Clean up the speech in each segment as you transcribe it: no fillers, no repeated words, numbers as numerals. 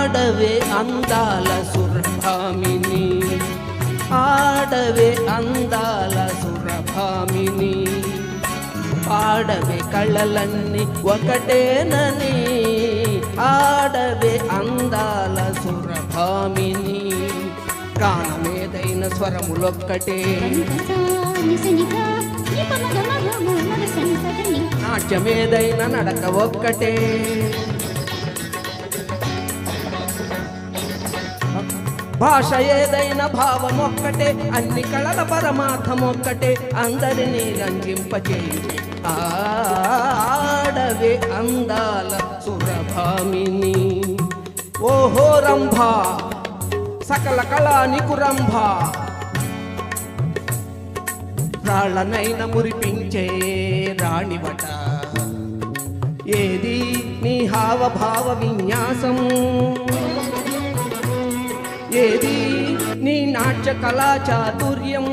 ఆడవే అందాల సురభామిని, ఆడవే అందాల సురభామిని, పాడవే కళలన్నీ ఒకటేనని, ఆడవే అందాల సురభామిని. గానమేదైన స్వరములొక్కటే, నాట్యమేదైన నడక ఒక్కటే, భాష ఏదైన భావం ఒక్కటే, అన్ని కళల పరమార్థం ఒక్కటే, అందరినీ రంజింపచేయు ఆడవే అందాల సురభామిని. ఓహో రంభ సకల కళా నికురంభ, రాళ్ళనైన మురిపించే రాణివట, ఏది నీ హావభావ విన్యాసం, ఏది నీ నాట్య కళా చాతుర్యం.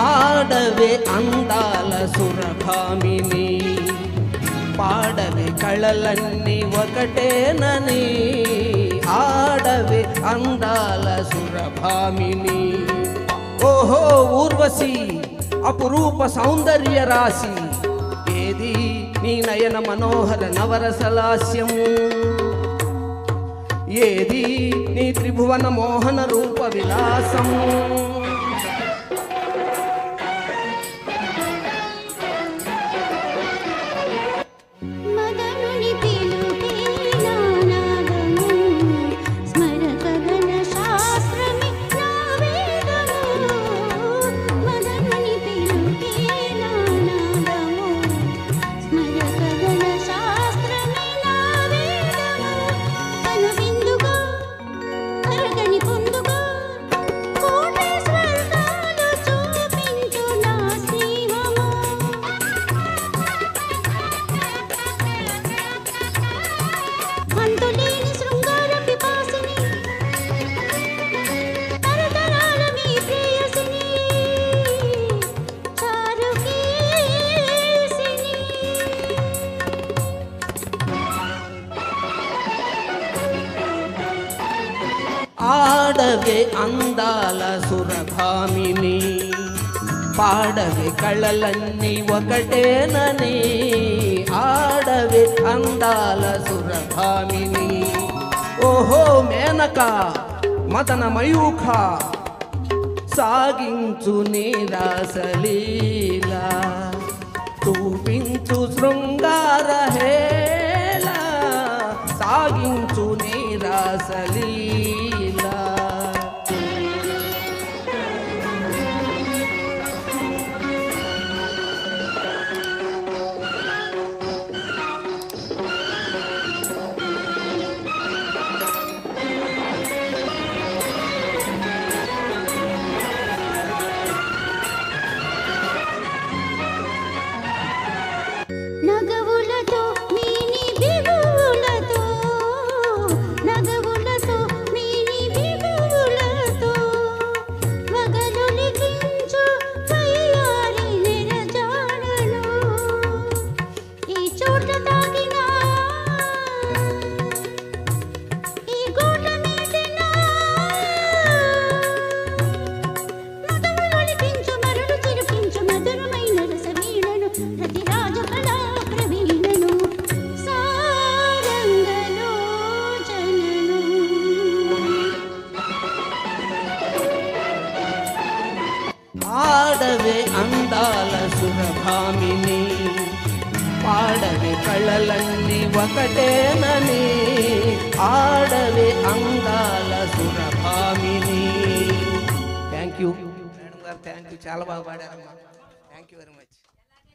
ఆడవే అందాల సురభామిని, పాడవే కళలన్నీ ఒకటేనని, ఆడవే అందాల సురభామిని. ఓహో ఊర్వశి అపురూప సౌందర్య రాశి, ఏది నీ నయన మనోహర నవరసలాస్యం, ఏది నీ త్రిభువన మోహన రూప విలాసం. ఆడవే అందాల సురభామిని, పాడవే కళలన్నీ ఒకటేనని, ఆడవే అందాల సురభామిని. ఓహో మేనక మదన మయూఖ, సాగించు నీ రాసలీల, చూపించు శృంగార హేళ, సాగించు నీ రాసలీల. నగ సురభామిని పాడవి కళలన్నీ ఒకటేనని ఆడవి అందాల సురభామిని. థ్యాంక్ యూ మేడం గారు, థ్యాంక్ యూ, చాలా బాగా పాడారమ్మా.